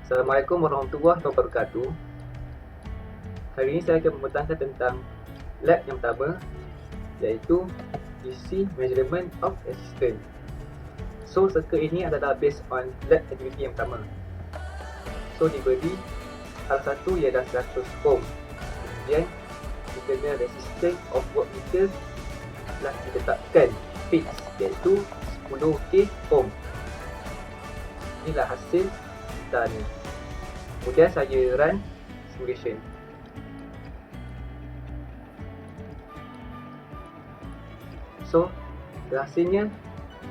Assalamualaikum warahmatullahi wabarakatuh. Hari ini saya akan membentangkan tentang lab yang pertama, iaitu DC Measurement of Resistance. So, circuit ini adalah based on lab activity yang pertama. So, diberi salah satu ialah 100 ohm. Kemudian, internal resistance of voltmeter telah ditetapkan fix, iaitu 10k ohm. Inilah hasil kita ni. Kemudian saya run simulation. So, hasilnya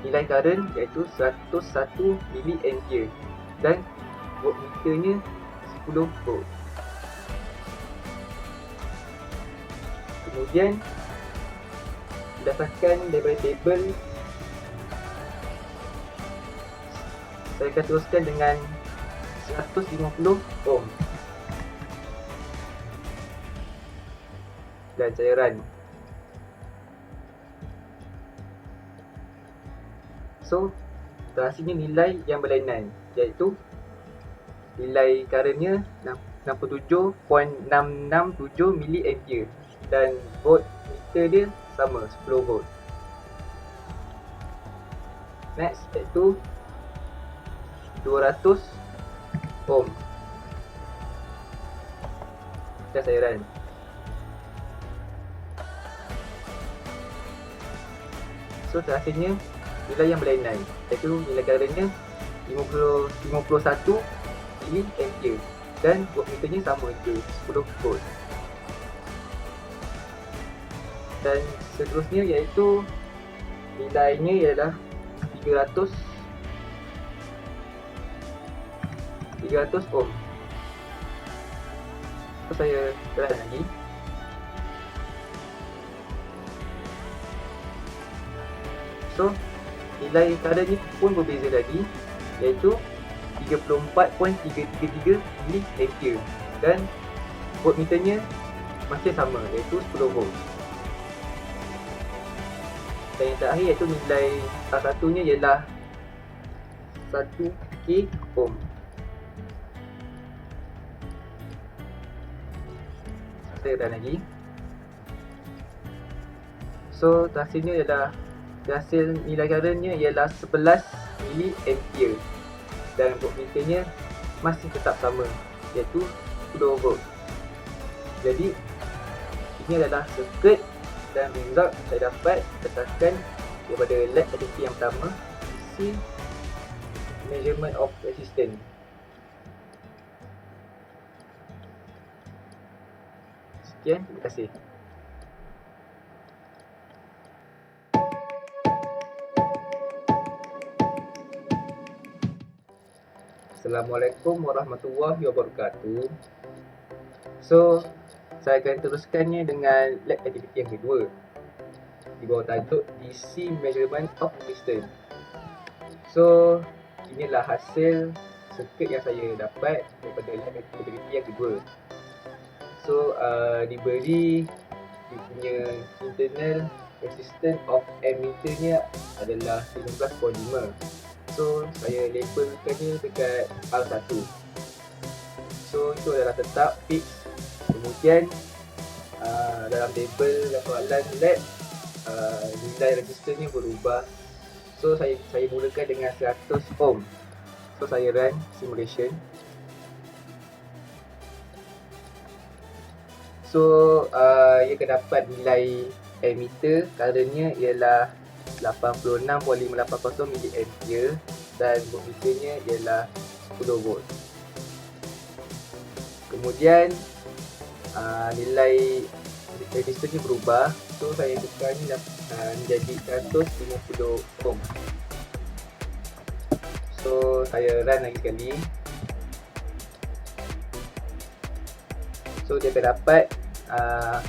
nilai current iaitu 101 mA dan voltmeternya 10 volt. Kemudian berdasarkan daripada table, saya akan teruskan dengan 150 ohm dan saya run. So, hasilnya nilai yang berlainan, iaitu nilai currentnya 67.667 mA dan voltmeter dia sama 10 volt. Next, iaitu 200 ohm. Dan saya run. So, hasilnya nilai yang berlainan, iaitu nilai currentnya 51 mA dan voltmeternya sama je 10 volt. Dan seterusnya iaitu nilainya ialah 300 ohm. So, saya run lagi. So, nilai current ni pun berbeza lagi, iaitu 34.333 mA dan voltmeternya masih sama, iaitu 10 volt. Dan yang terakhir iaitu nilai salah satunya ialah 1k ohm. Saya run lagi. So, hasilnya ialah hasil nilai currentnya ialah 11 mA dan voltmeternya masih tetap sama, iaitu 10 volt. Jadi, ini adalah circuit dan result saya dapat berdasarkan daripada lab activity yang pertama, DC Measurement of Resistance. Sekian, terima kasih. Assalamualaikum warahmatullahi wabarakatuh. So, saya akan teruskannya dengan lab activity yang kedua di bawah tajuk DC Measurement of Resistance. So, inilah hasil circuit yang saya dapat daripada lab activity yang kedua. So, diberi dia punya internal resistance of ammeternya adalah 15.5. So, saya labelkannya dekat R1. So, itu adalah tetap fix. Kemudian dalam table soalan lab, nilai resistance berubah. So, saya mulakan dengan 100 ohm. So, saya run simulation. So, ia akan dapat nilai ammeter currentnya ialah 86.580 mA dan voltmeternya ialah 10 volt. Kemudian nilai resistance berubah. So, saya tukarnya menjadi 150 ohm. So, saya run lagi sekali. So, dia akan dapat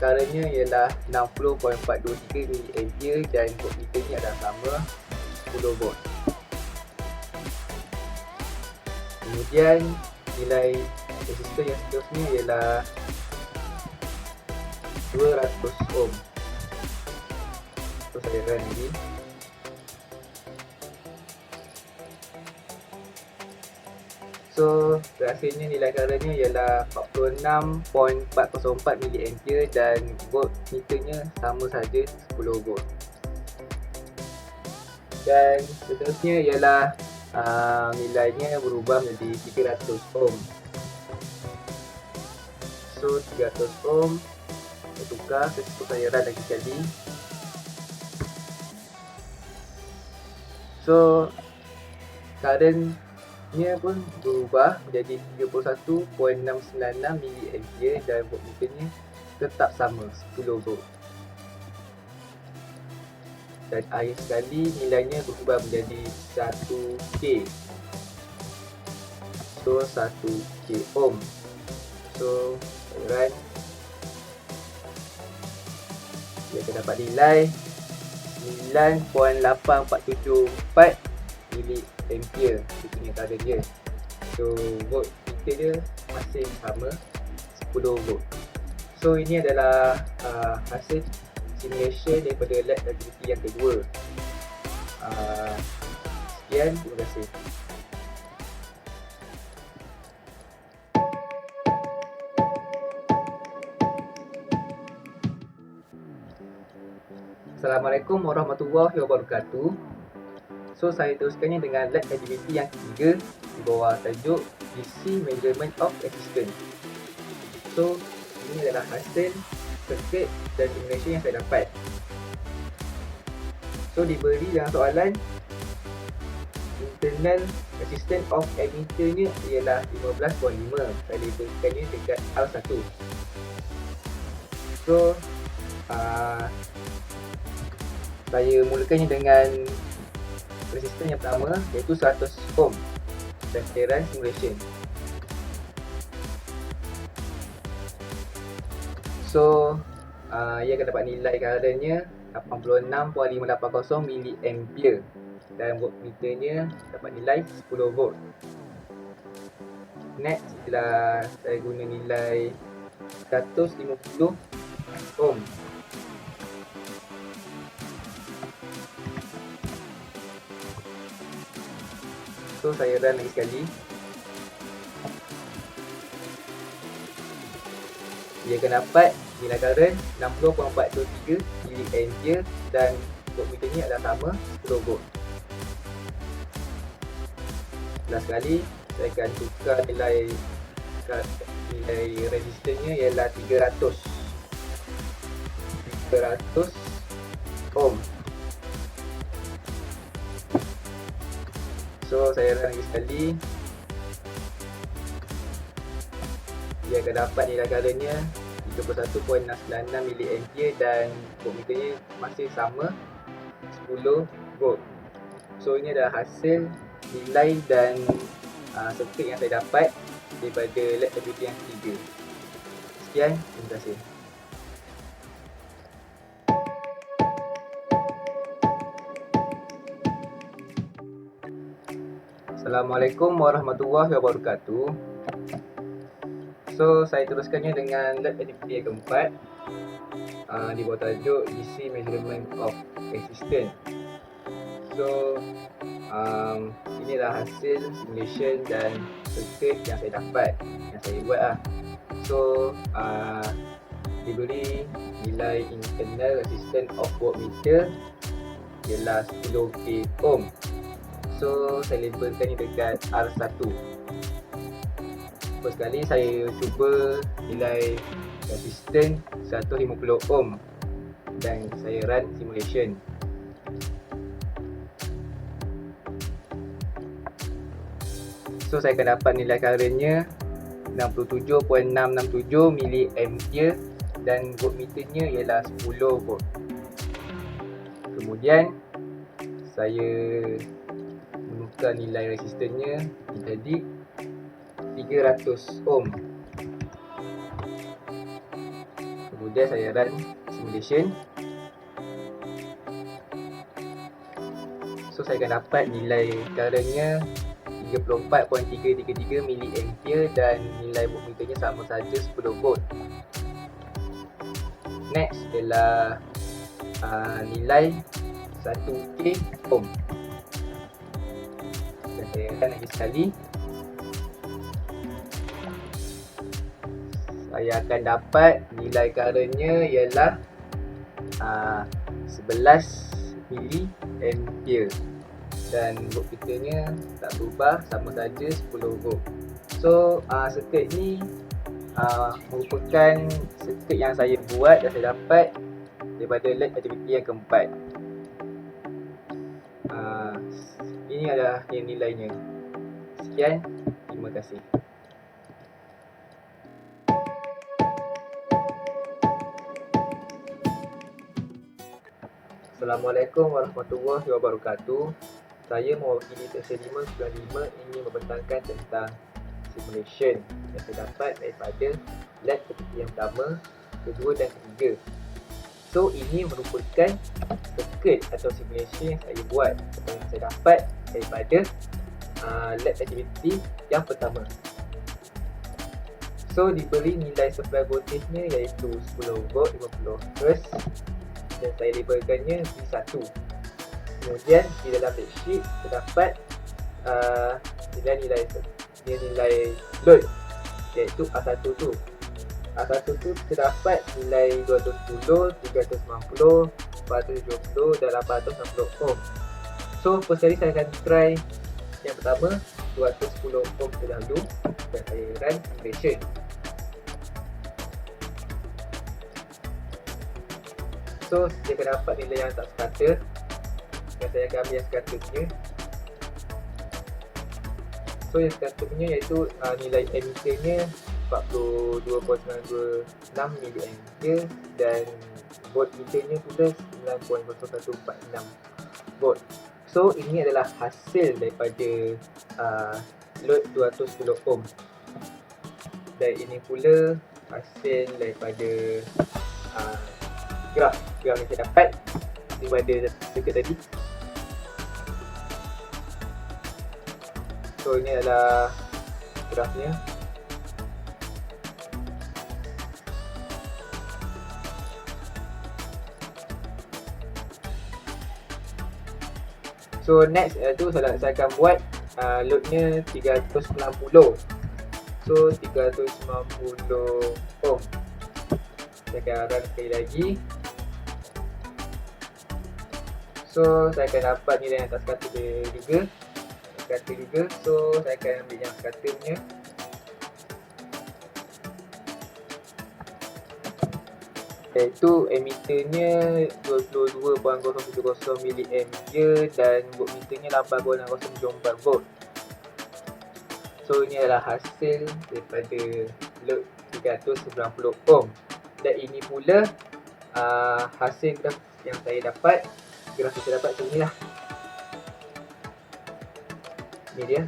currentnya ialah 60.423 mA dan voltmeternya adalah sama 10 volt. Kemudian nilai resistor yang seterusnya ialah 200 ohm. So, saya run lagi. So hasilnya nilai currentnya ialah 46.404 mA dan voltmeternya sama saja 10 volt. Dan seterusnya ialah nilainya berubah menjadi 300 ohm. So 300 ohm saya tukar, saya run lagi sekali. So currentnya pun berubah menjadi 31.696 mA dan voltmeternya tetap sama 10 volt. Dan akhir sekali nilainya berubah menjadi 1K. So 1K ohm. So run, dia akan dapat nilai 9.8474 mA. Itu punya current dia. So voltmeter dia masih sama 10 volt. So ini adalah hasil simulation daripada lab activity yang kedua. Sekian, terima kasih. Assalamualaikum warahmatullahi wabarakatuh. So saya teruskannya dengan lab activity yang ketiga di bawah tajuk DC Measurement of Resistance. So ini adalah hasil circuit dan simulation yang saya dapat. So diberi dalam soalan internal resistance of emitter-nya ialah 15.5. Saya labelkannya dekat R1. So saya mulakannya dengan resistance yang pertama iaitu 100 ohm dan saya run simulation. So ia akan dapat nilai currentnya 86.580 mA dan voltmeternya dapat nilai 10 volt. Next, setelah saya guna nilai 150 ohm. So saya run lagi sekali. Dia akan dapat nilai current 60.423 mA dan voltmeternya adalah sama 10 volt. Last sekali saya akan tukar nilai resistance-nya ialah 300 ohm. So saya run lagi sekali. Dia akan dapat nilai currentnya 31.696 mA dan voltmeternya masih sama 10 volt. So ini adalah hasil nilai dan circuit yang saya dapat daripada lab activity yang ketiga. Sekian, terima kasih. Assalamualaikum warahmatullahi wabarakatuh. So saya teruskannya dengan lab activity yang keempat di bawah tajuk DC Measurement of Resistance. So inilah hasil simulation dan circuit yang saya dapat, yang saya buat lah. So diberi nilai internal resistance of voltmeter ialah 10k ohm. So saya labelkan ni dekat R1. First kali saya cuba nilai resistance 150 ohm dan saya run simulation. So saya akan dapat nilai currentnya 67.667 mA dan voltmeternya ialah 10 volt. Kemudian saya menukar nilai resistance-nya menjadi 300 ohm. Kemudian saya run simulation. So saya akan dapat nilai currentnya 34.333 mA dan nilai voltmeternya sama saja 10 volt. Next adalah nilai 1k ohm. Dan saya run lagi sekali. saya akan dapat nilai currentnya ialah 11 mA dan voltmenya tak berubah, sama saja 10 volt. So circuit ni merupakan circuit yang saya buat dan saya dapat daripada LED aktiviti yang keempat. Ini adalah yang nilainya. Sekian, terima kasih. Assalamualaikum warahmatullahi wabarakatuh. Saya mewakili seksyen 595 ingin membentangkan tentang simulation yang saya dapat daripada lab aktiviti yang pertama, kedua dan ketiga. So ini merupakan circuit atau simulation yang saya buat atau yang saya dapat daripada lab aktiviti yang pertama. So diberi nilai supply voltage-nya iaitu 10 volt 50 Hz dan saya labelkannya V1. Kemudian di dalam datasheet terdapat nilai load iaitu A1 tu. A1 tu terdapat nilai 210, 390, 470 dan 860 ohm. So first kali saya akan try yang pertama 210 ohm terdahulu dan saya run simulation. So dia akan dapat nilai yang tak sekata dan saya akan ambil yang sekata punya. So yang sekata punya iaitu nilai emitternya 42.926 mA dan voltmeternya pula 9.0146 volt. So ini adalah hasil daripada load 210 ohm dan ini pula hasil daripada graf yang saya dapat daripada circuit tadi. So ini adalah grafnya. So next tu saya akan buat loadnya 390. So 390 ohm. Saya akan run sekali lagi. So saya akan dapat nilai yang tak sekata juga. So saya akan ambil yang sekata punya. Iaitu emitternya 22.070 mA dan voltmeternya 8.674 volt. So ini adalah hasil daripada load 390 ohm. Dan ini pula hasil graf yang saya dapat. Graf yang saya dapat macam inilah. Ini dia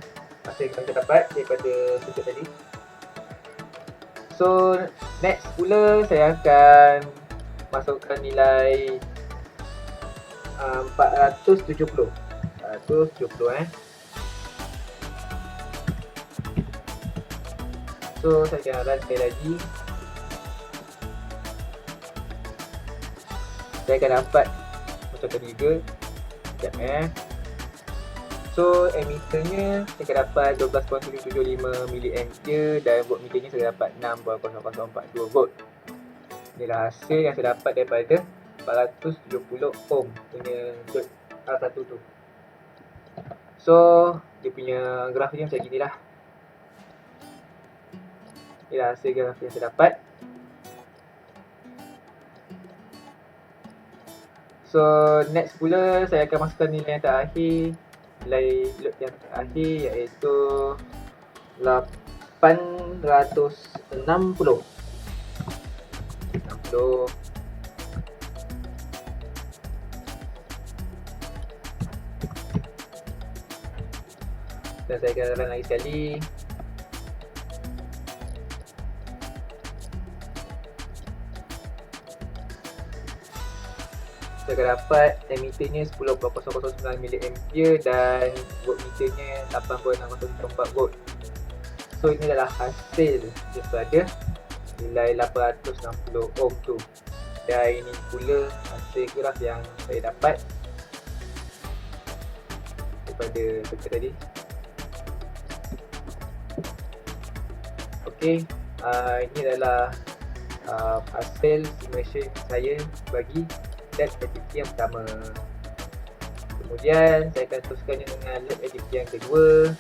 hasil yang saya dapat daripada circuit tadi. So next pula saya akan masukkan nilai 470 So saya akan run sekali lagi. Saya akan dapat macam tadi juga. Sekejap So emitternya saya akan dapat 12.775 mA dan voltmeternya saya dapat 6.0042 volt. Inilah hasil yang saya dapat daripada 470 ohm punya load A1 tu. So dia punya grafnya macam gini lah. Inilah hasil graf yang saya dapat. So next pula saya akan masukkan nilai yang terakhir. Nilai load yang terakhir iaitu 860. Dan saya akan run lagi sekali. Saya akan dapat emitternya 10.009 mA dan voltmeternya 8.604 volt. So ini adalah hasil daripada nilai 860 ohm tu. Dan ini pula hasil graf yang saya dapat daripada circuit tadi. Okey, Ini adalah hasil simulation saya bagi lab activity yang pertama. Kemudian saya akan teruskannya dengan lab activity yang kedua.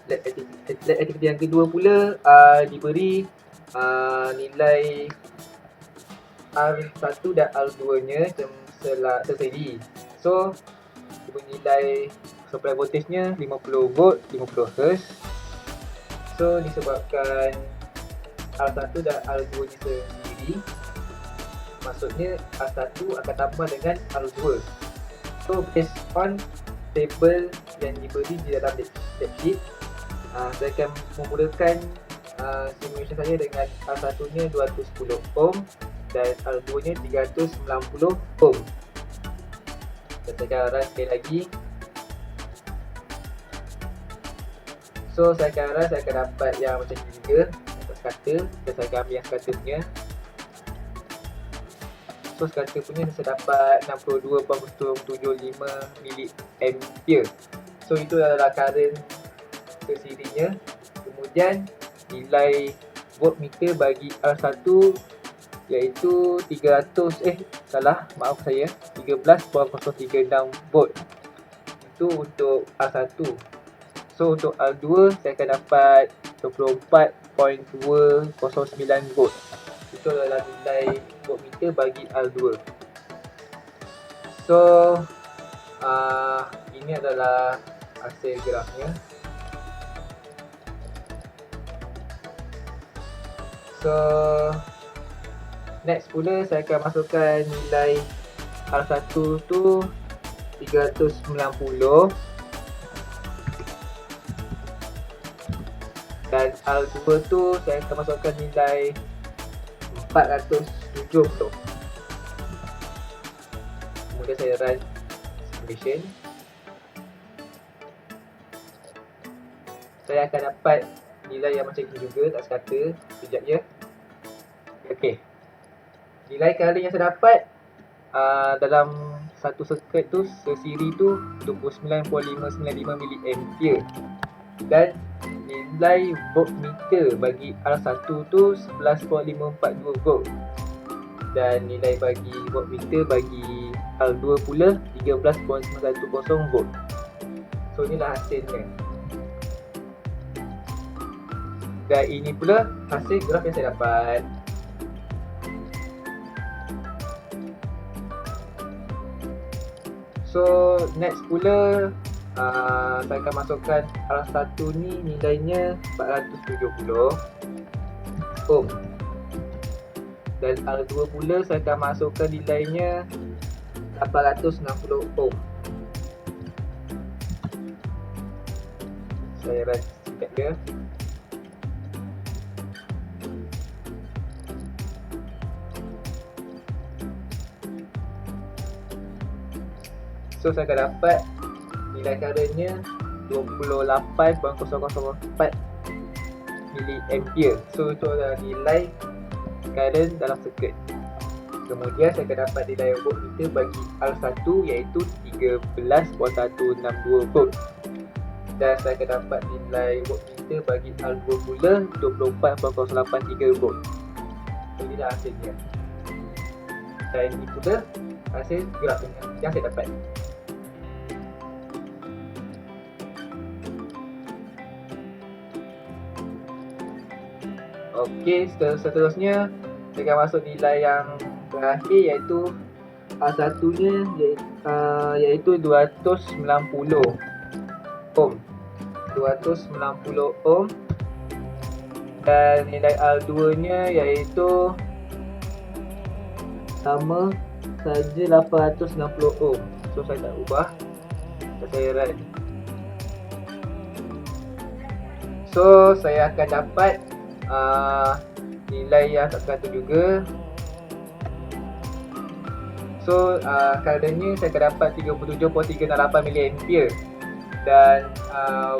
Lab activity yang kedua pula diberi nilai R1 dan R2 nya tersedi. So diberi nilai supply voltage nya 50 volt 50 Hz. So disebabkan R1 dan R2 ni sendiri, maksudnya R1 akan tambah dengan R2. So based on table yang diberi di dalam datasheet, saya akan memulakan simulation saya dengan R1 nya 210 ohm dan R2 nya 390 ohm. Dan saya akan run sekali lagi. So saya akan dapat yang macam ni juga atas kata, dan saya akan ambil yang kata punya. So kata punya saya dapat 62.75 mA. So itu adalah current tersedianya. Kemudian nilai voltmeter bagi R1 iaitu 13.36 volt. Itu untuk R1. So untuk R2 saya akan dapat 24.209 volt. Itu adalah nilai voltmeter bagi R2. So ini adalah hasil grafnya. So next pula saya akan masukkan nilai R1 tu 390 dan R2 tu saya akan masukkan nilai 470. Kemudian saya run simulation. Saya akan dapat nilai yang macam ni juga, tak sekata. Sekejap je. Okey. Nilai current yang saya dapat dalam satu circuit tu, sesiri tu 29.595 mA. Dan nilai voltmeter bagi R1 tu 11.542 volt. Dan nilai bagi voltmeter bagi R2 pula 13.910 volt. So inilah hasilnya. Dan ini pula hasil graf yang saya dapat. So next pula saya akan masukkan R1 ni nilainya 470 ohm. Dan R2 pula saya akan masukkan nilainya 860 ohm. Saya run sikit dia. So saya akan dapat nilai currentnya 28.004 mA. So itu adalah nilai current dalam circuit. Kemudian saya akan dapat nilai voltmeter bagi R1 iaitu 13.162 volt. Dan saya akan dapat nilai voltmeter bagi R2 pula 24.083 volt. So inilah hasilnya. Dan ini pula hasil grafnya yang saya dapat. Okey, seterusnya saya akan masuk nilai yang terakhir iaitu R1 nya iaitu 290 ohm. 290 ohm. Dan nilai R2 nya iaitu sama saja 860 ohm. So saya tak ubah. Saya run. So saya akan dapat nilai yang tak kata juga. So currentnya saya akan dapat 37.368 mA. Dan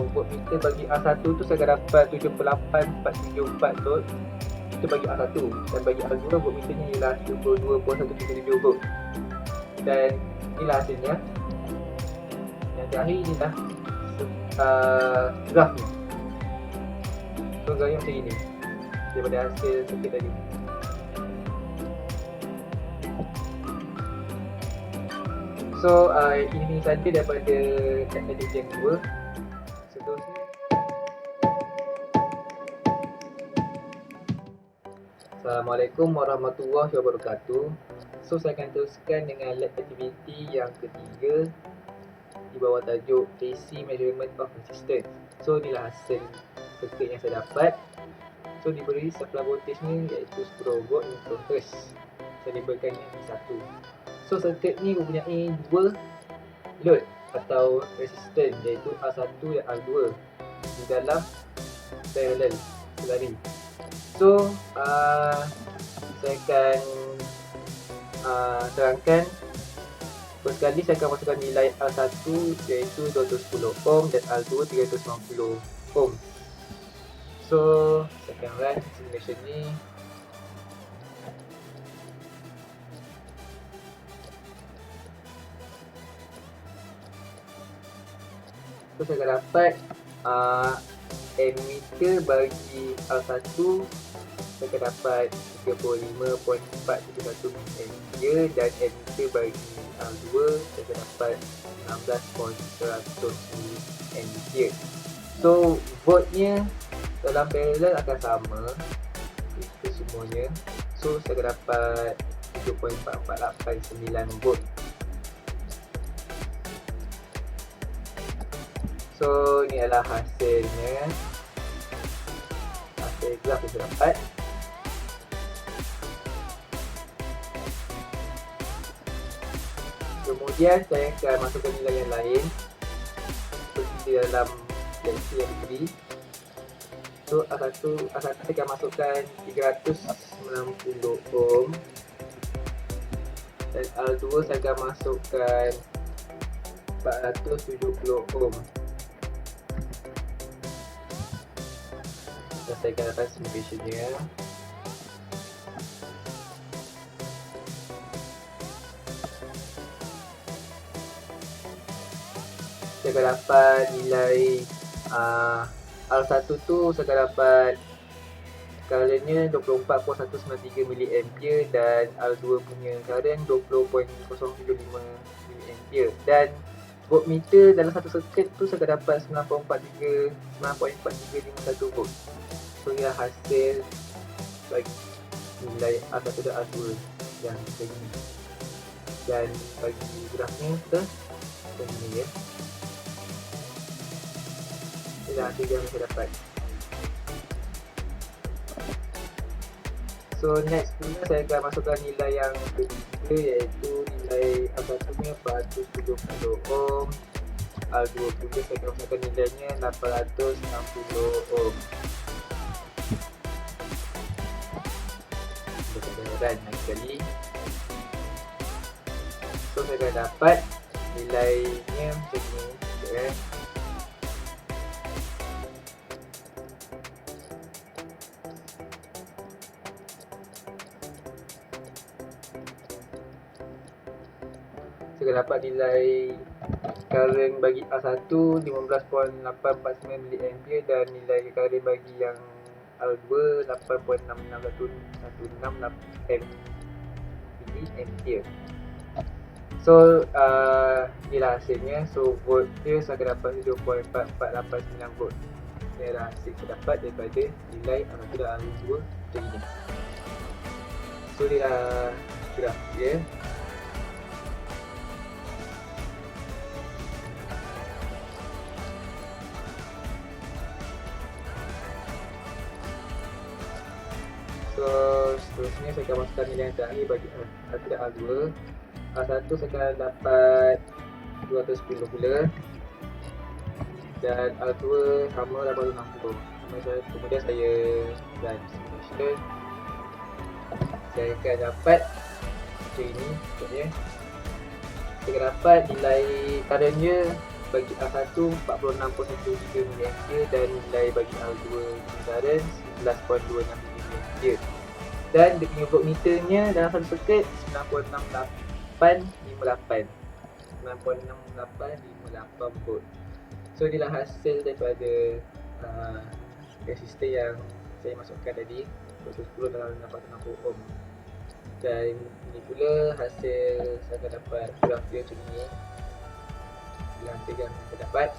voltmeter bagi R1 tu saya akan dapat 78.474 volt. Itu bagi R1. Dan bagi R2 voltmeternya ialah 72.137 volt. Dan inilah hasilnya. Yang terakhir inilah grafnya. So gaya macam ini daripada hasil circuit tadi. So ini saja daripada aktiviti yang kedua. Seterusnya, Assalamualaikum warahmatullahi wabarakatuh. So saya akan teruskan dengan lab activity yang ketiga di bawah tajuk AC Measurement of Resistance. So inilah hasil circuit yang saya dapat. So diberi supply voltage ni iaitu 10 volt microhertz. Saya labelkannya V1. So circuit ni mempunyai dua load atau resistance iaitu R1 dan R2 di dalam parallel selari. So saya akan terangkan. First kali saya akan masukkan nilai R1 iaitu 210 ohm dan R2 390 ohm. So saya akan run simulation ni. So saya akan dapat ammeter bagi R1 saya akan dapat 35.431 ampere dan ammeter bagi R2 saya akan dapat 16.100 ampere. So voltnya dalam parallel akan sama itu semuanya. So saya akan dapat 7.4489 volt. So ini adalah hasilnya, hasil graf yang saya dapat. Kemudian saya akan masukkan nilai yang lain seperti di dalam leksi yang diberi. So R1 saya akan masukkan 390 ohm dan R2 saya akan masukkan 470 ohm. Saya akan dapat simulationnya. Saya akan dapat nilai R1 tu saya akan dapat currentnya 24.193 mA dan R2 punya current 20.075 mA dan voltmeter dalam satu circuit tu saya akan dapat 9.4351 volt. So inilah hasil bagi nilai R1 dan R2 yang begini. Dan bagi grafnya kita begini ya. Inilah hasil yang saya dapat. So next pula saya akan masukkan nilai yang ketiga iaitu nilai R1 nya 470 ohm, R2 pula saya akan masukkan nilainya 860 ohm. Run lagi sekali. So saya akan dapat nilainya macam ni. Okay. Saya akan dapat nilai current bagi R1 15.849 mA dan nilai current bagi yang R2 8.6616 mA. So inilah hasilnya. So volt dia saya akan dapat 7.4489 volt. Ini adalah hasil saya dapat daripada nilai R1 dan R2 macam ini. So inilah graf dia. So seterusnya saya akan masukkan nilai yang terakhir bagi R1 dan R2. R1 saya akan dapat 210 pula dan R2 sama 860. Kemudian saya run simulation. Saya akan dapat macam ini contohnya. Saya akan dapat nilai currentnya bagi R1 46.13 mA dan nilai bagi R2 current 11.26 mA. Dan dia punya voltmeternya dalam satu circuit 9.6858 volt. So inilah hasil daripada resistor yang saya masukkan tadi 10 dalam 860 ohm. Dan ini pula hasil saya akan dapat graf dia macam ni. Inilah hasil yang saya dapat.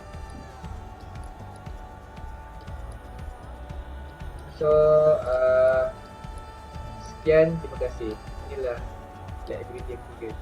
So sekian, terima kasih. Inilah LED yang ketiga.